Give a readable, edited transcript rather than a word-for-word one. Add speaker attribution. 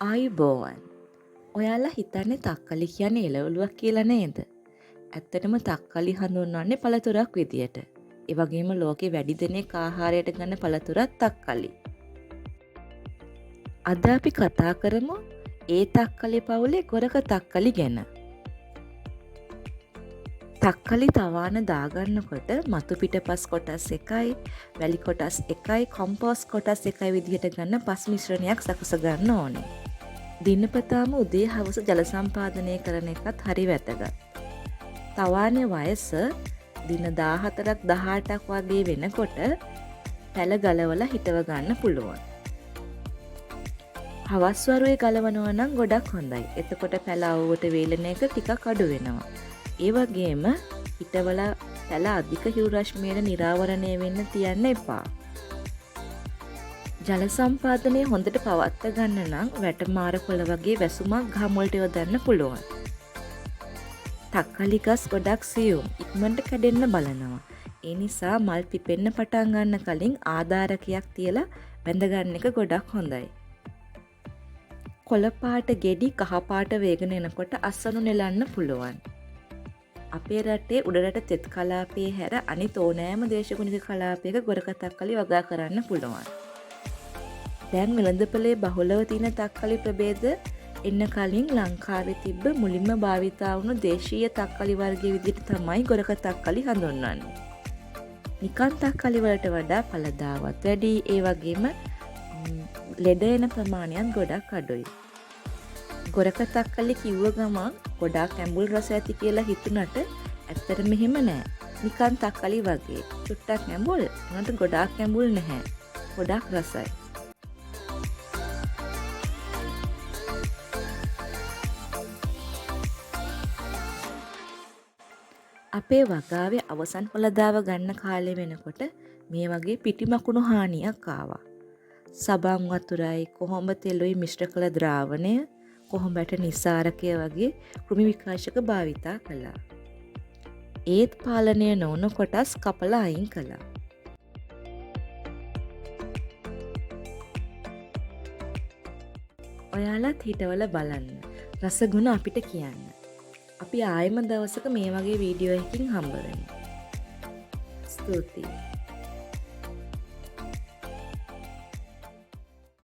Speaker 1: ආයුබෝවන්. ඔයාලා හිතන්නේ තක්කලි කියන්නේ එළවලුවක් කියලා නේද? ඇත්තටම තක්කලි හඳුන්වන්නේ පළතුරක් විදියට. ඒ වගේම ලෝකේ වැඩි දෙනෙක් ආහාරයට ගන්න පළතුරක් තක්කලි. අද අපි කතා කරමු ඒ තක්කලි පවුලේ ගොරක තක්කලි ගැන. තක්කලි තවාන දාගන්නකොට මතු පිටපස් කොටස් එකයි, වැලි කොටස් එකයි, කොම්පෝස් කොටස් එකයි විදිහට ගන්න පස් මිශ්‍රණයක් සකස ගන්න ඕනේ. දිනපතාම උදේ හවස ජල සම්පාදනය කරන එකත් හරි වැදගත්. තවානේ වයස දින 14ක් 18ක් වගේ වෙනකොට පැල ගලවලා හිටව ගන්න පුළුවන්. හවස් වරුවේ ගලවනවා නම් ගොඩක් හොඳයි. එතකොට පැල අවුවට වේලන එක ටිකක් අඩු වෙනවා. ඒ වගේම හිටවලා පැල අධික හිරු රශ්මියට නිරාවරණය වෙන්න තියන්න එපා. ජල සම්පාදනය හොඳට පවත්වා ගන්න නම් වැටමාර කොළ වගේ වැසුමක් ගහ මුලට යොදන්න පුළුවන්. තක්කලි ගස් ගොඩක් සියුම්, ඉක්මනට කැඩෙන්න බලනවා. ඒ නිසා මල් පිපෙන්න පටන් ගන්න කලින් ආධාරකයක් තියලා බැඳ ගන්න එක ගොඩක් හොඳයි. කොළ පාට ගෙඩි කහ පාට වේගන එනකොට අස්සනු නෙලන්න පුළුවන්. අපේ රටේ උඩරට තෙත් කලාපයේ හැර අනිත් ඕනෑම දේශගුණික කලාපයක ගොරක තක්කලි වගා කරන්න පුළුවන්. දැන් වෙළඳපොලේ බහුලව තියෙන තක්කලි ප්‍රභේද එන්න කලින් ලංකාවේ තිබ්බ මුලින්ම භාවිතා වුණු දේශීය තක්කලි වර්ගයේ විදිහට තමයි ගොරක තක්කලි හඳුන්වන්නේ. නිකන් තක්කලි වලට වඩා ඵලදාවත් වැඩි, ඒ වගේම ලෙඩ එන ප්‍රමාණයත් ගොඩක් අඩුයි. ගොරක තක්කලි කිව්ව ගමන් ගොඩාක් ඇඹුල් රස ඇති කියලා හිතුණට ඇත්තට මෙහෙම නෑ. නිකන් තක්කලි වගේ. චුට්ටක් ඇඹුල්, උනට ගොඩාක් ඇඹුල් නැහැ. ගොඩාක් රසයි. අපේ වගාවේ අවසන් ඵලදාව ගන්න කාලේ වෙනකොට මේ වගේ පිටිමකුණු හානියක් ආවා. සබන් වතුරයි කොහොඹ තෙලුයි මිශ්‍ර කළ ද්‍රාවණය, කොහොඹට නිසාරකය වගේ කෘමි විකාශක භාවිතා කළා. ඒත් පාලනය නොවුණු කොටස් කපලා අයින් කළා. ඔයාලත් හිතවල බලන්න. රසගුණ අපිට කියන්න. අපි ආයෙම දවසක මේ වගේ වීඩියෝ එකකින් හම්බ වෙමු. ස්තුතියි.